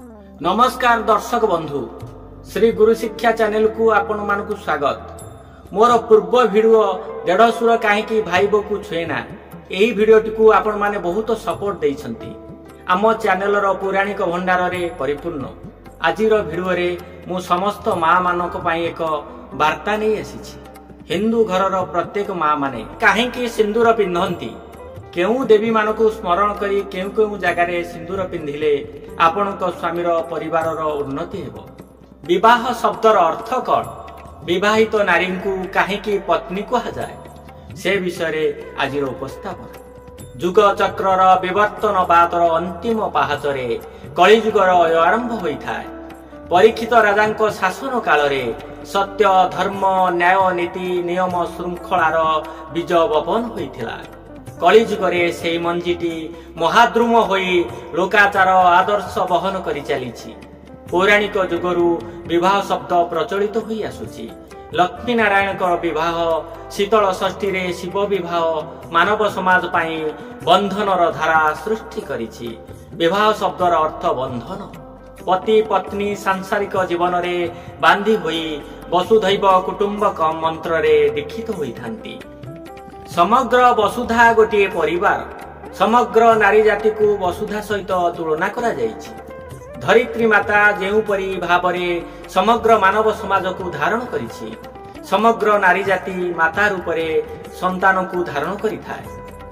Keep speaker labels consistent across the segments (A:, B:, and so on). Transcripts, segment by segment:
A: नमस्कार दर्शक बंधु श्री गुरु शिक्षा चैनल को आपण मानकु स्वागत। मोर पूर्व वीडियो देढ़सुर कहीं भाईबो को छुएना यही वीडियोटी को आपण माने बहुत सपोर्ट देइछंती। आम चैनल रो पौराणिक भंडार रे परिपूर्ण आजिर वीडियो रे मु समस्त माँ मानक पई एक वार्ता नहीं आसीछि। हिंदू घरर प्रत्येक माँ माने कहीं सिंदूर पिंधंती, केउ देवी मानकु स्मरण करी केउ केउ जगार सिंदूर पिंधिले आपणक स्वामीर परिवारर उन्नति हेबो। विवाह शब्दर अर्थ कौन, विवाहित नारी को कहीं पत्नी कहा जाए से विषय आज उपस्थापन। जुग चक्रर विवर्तन बादर अंतिम पाहाचरे कलिजुगर आरंभ होता है। परीक्षित राजांक शासन काल रे सत्य धर्म न्याय नीति नियम श्रृंखलार बीज बपन होइथिला। कलिजुगरे से मंजीटी महाद्रुम होई लोकाचार आदर्श बहन करि चलीछि। पौराणिक जुगरु विवाह शब्द प्रचलित होई आसुछि। लक्ष्मी नारायण विवाह, शीतल षष्ठी रे शिव विवाह मानव समाज पाई बंधनर धारा सृष्टि करिछि। विवाह शब्दर अर्थ बंधन। पति पत्नी सांसारिक जीवन रे बांधी होई वसुधैव कुटुंबकम मंत्र रे दीक्षित होइथांती। समग्र वसुधा गोटे परिवार। समग्र नारी जाति को वसुधा सहित तुलना करा जाइछि। धरित्री माता जेउपरि भावरे समग्र मानव समाज को धारण करिछि, समग्र नारी जाति माता रूपरे संतान को धारण करिथाए।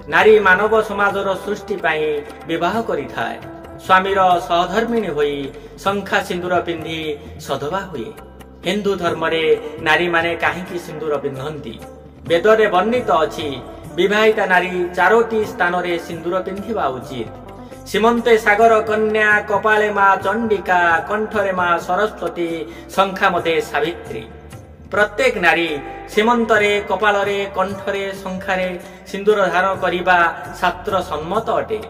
A: नारी मानव समाजर सृष्टि पाई विवाह करिथाए। स्वामीर सहधर्मिणी होई शंखा सिंदूर पिंधि सधवा हुए। हिंदू धर्म रे नारी माने काहेकि सिंदूर पिंधंती? वेदरे वर्णित अछि विवाहिता नारी चारोटी स्थान रे सिंदूर पिंधिबा उचित। सीमंते सागर कन्या, कपाले माँ चंडिका, कंठरे माँ सरस्वती, शंखा मते सावित्री। प्रत्येक नारी सीमंतरे कपालरे कंठरे शंखारे सिंदूर धारण करिबा शास्त्र सम्मत अटे।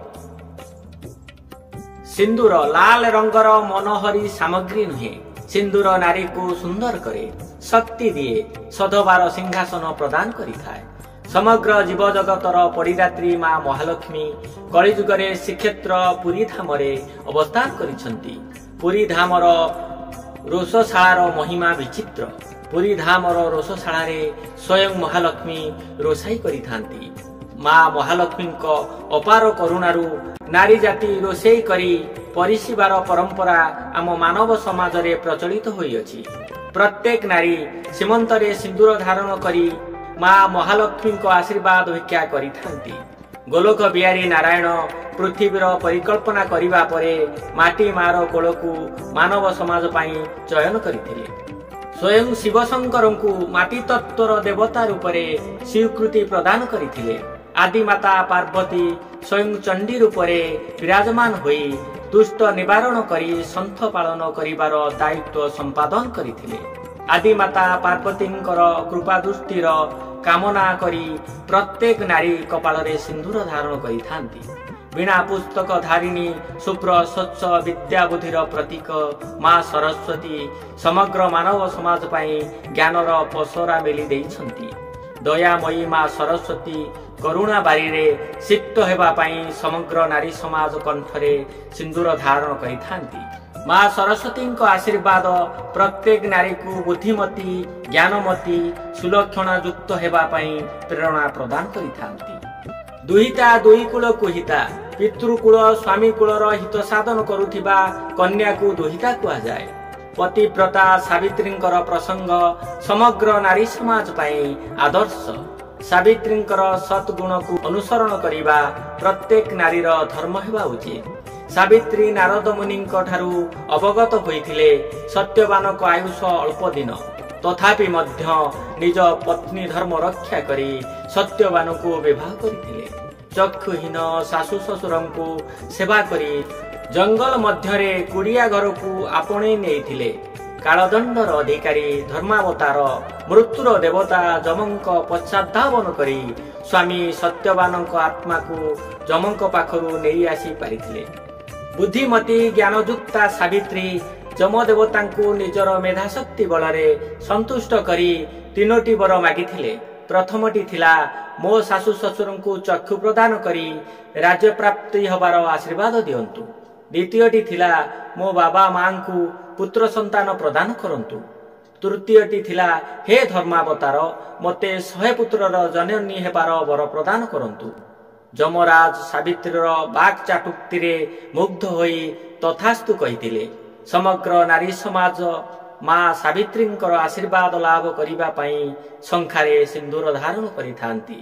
A: सिंदूर लाल रंगर मनोहरी सामग्री नुहे। सिंदूर नारी को सुंदर करे, शक्ति दिए, सधवार सिंहासन प्रदान करिथाए। समग्र जीव जगतर परिदात्री माँ महालक्ष्मी कलिजुगरे श्रीक्षेत्र पुरी धामरे अवस्थान करिछंती। पुरी धामर रोषशाଳାର महिमा विचित्र। पुरी धामर रोषशाଳାରେ स्वयं महालक्ष्मी रोषाई करिथांती। माँ महालक्ष्मी अपार करुणारू नारी जाति रोषेई करी परिसीबार परंपरा आम मानव समाज रे प्रचलित होई अछि। प्रत्येक नारी सीमंतरे सिंदूर धारण करी माँ महालक्ष्मी आशीर्वाद भिक्षा करिथांती। गोलोक बिहारी नारायण पृथ्वीर परिकल्पना करिबा परे माटी मार कोल को मानव समाज पाई चयन करथिले। स्वयं शिवशंकर को माटी तत्वर देवता रूपरे स्वीकृति प्रदान करथिले। आदिमाता पार्वती स्वयं चंडी रूपरे विराजमान होई दुष्ट निवारण करी संथ पालन करिबार दायित्व संपादन करथिले। आदिमाता पार्वतींकर कृपा दृष्टिर कामना करी प्रत्येक नारी कपाଳରେ सिंदूर धारण करिथांती। वीणा पुस्तक धारिणी शुभ्र स्वच्छ विद्या बुद्धिर प्रतीक माँ सरस्वती समग्र मानव समाज पाई ज्ञानर पसरा मेली देइछंती। दयामयी माँ सरस्वती करुणा बारी रे सिक्त हेबा पाई समग्र नारी समाज कंठरे सिंदूर धारण करिथांती। माँ सरस्वती आशीर्वाद प्रत्येक नारी को बुद्धिमती ज्ञानमती सुलक्षणा युक्त हेबा पाई प्रेरणा प्रदान करिथांती। दुहिता दुई कुल कुहिता। पितृकुल स्वामी कुलर हित साधन करुथिबा कन्या को दुहिता कुहा जाए। पतिव्रता सावित्रींकर प्रसंग समग्र नारी समाज पाई आदर्श। सावित्रींकर सद्गुण को अनुसरण करिबा प्रत्येक नारीर धर्म हेबा उचित। सावित्री नारद मुनि ठारू अवगत होइथिले सत्यवान को आयुष अल्प दिन, तथापि मध्य निज पत्नी धर्म रक्षा करी सत्यवान को विवाह करथिले। चक्षुहीन शाशु ससुरं को सेवा करी जंगल मध्यरे कुड़िया घर को आपणे नेइथिले। कालदंडर अधिकारी धर्मावतार मृत्युर देवता जमंक पश्चाद्धावन करी स्वामी सत्यवान आत्मा को जमंक पाखरु नेई आसी पारिथिले। बुद्धिमती ज्ञानयुक्ता सावित्री जमदेवता को निजर मेधाशक्ति बलरे संतुष्ट करी तीनोटी वर मागिथिले। प्रथमटी थिला मो शाशु ससुर को चक्षु प्रदान करी राज्य प्राप्ति हबार आशीर्वाद दियंतु। ଦ୍ୱିତୀୟଟି ଥିଲା ମୋ ବାବା ମାଙ୍କୁ ପୁତ୍ର ସନ୍ତାନ ପ୍ରଦାନ କରନ୍ତୁ। ତୃତୀୟଟି ଥିଲା ହେ ଧର୍ମାବତାର ମୋତେ 100 ପୁତ୍ରର ଜନନୀ ହେବାର ବର ପ୍ରଦାନ କରନ୍ତୁ। ଯମରାଜ ସାବିତ୍ରୀର ବାକ୍ ଚାଟୁକ୍ତିରେ ମୁଗ୍ଧ ହୋଇ ତଥାସ୍ତୁ କହିଥିଲେ। ସମଗ୍ର ନାରୀ ସମାଜ ମା ସାବିତ୍ରୀଙ୍କର ଆଶୀର୍ବାଦ ଲାଭ କରିବା ପାଇଁ ଶଙ୍ଖାରେ ସିନ୍ଦୁର ଧାରଣ କରିଥାନ୍ତି।